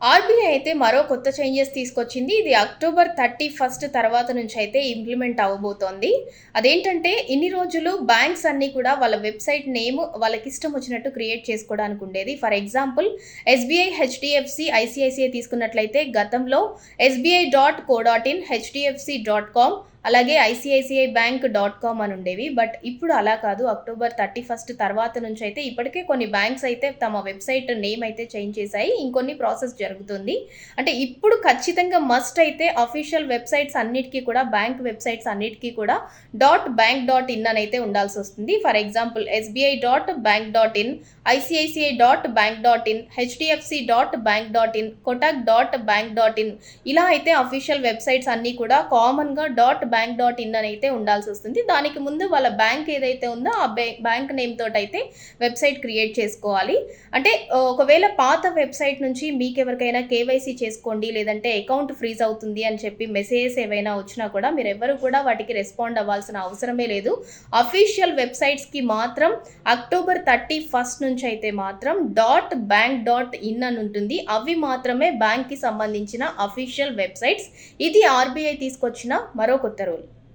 RBI అయితే మరో కొత్త చేంజెస్ తీసుకొచ్చింది. ఇది అక్టోబర్ 31 తర్వాత నుంచి అయితే ఇంప్లిమెంట్ అవ్వబోతోంది. అదేంటంటే ఇన్ని రోజులు బ్యాంక్స్ అన్నీ కూడా వాళ్ళ వెబ్‌సైట్ నేమ్ వాళ్ళకిష్టం వచ్చినట్టు క్రియేట్ చేసుకోవడానికి ఉండేది. For example SBI, HDFC, ICICI తీసుకున్నట్లయితే గతంలో sbi.co.in, hdfc.com అలాగే ఐసీఐసీఐ బ్యాంక్ .com అని ఉండేవి. బట్ ఇప్పుడు అలా కాదు. అక్టోబర్ 31 తర్వాత నుంచి అయితే ఇప్పటికే కొన్ని బ్యాంక్స్ అయితే తమ వెబ్‌సైట్ నేమ్ అయితే చేంజ్ చేశాయి. ఇంకొన్ని ప్రాసెస్ జరుగుతుంది. అంటే ఇప్పుడు ఖచ్చితంగా మస్ట్ అయితే అఫీషియల్ వెబ్‌సైట్స్ అన్నిటికీ కూడా బ్యాంక్ వెబ్‌సైట్స్ అన్నిటికీ కూడా .bank.in అని అయితే ఉండాల్సొస్తుంది. For example sbi.bank.in, ICICI.bank.in, HDFC.bank.in, kotak.bank.in ఇలా అయితే అఫీషియల్ వెబ్‌సైట్స్ అన్నీ కూడా కామన్‌గా .bank.in అని అయితే ఉండాల్సొస్తుంది. దానికి ముందు వాళ్ళ బ్యాంక్ ఏదైతే ఉందో ఆ బ్యాంక్ నేమ్ తోటైతే వెబ్‌సైట్ క్రియేట్ చేసుకోవాలి. అంటే ఒకవేళ పాత వెబ్‌సైట్ నుంచి మీకెవరికైనా కేవైసీ చేసుకోండి, లేదంటే అకౌంట్ ఫ్రీజ్ అవుతుంది అని చెప్పి మెసేజెస్ ఏవైనా వచ్చినా కూడా మీరెవ్వరు కూడా వాటికి రెస్పాండ్ అవ్వాల్సిన అవసరమే లేదు. అఫీషియల్ వెబ్‌సైట్స్‌కి మాత్రం అక్టోబర్ 31 నుంచి అయితే మాత్రం .bank.in అని ఉంటుంది. అవి మాత్రమే బ్యాంక్‌కి సంబంధించిన అఫీషియల్ వెబ్‌సైట్స్. ఇది ఆర్బీఐ తీసుకొచ్చిన మరో కొత్త రూల్.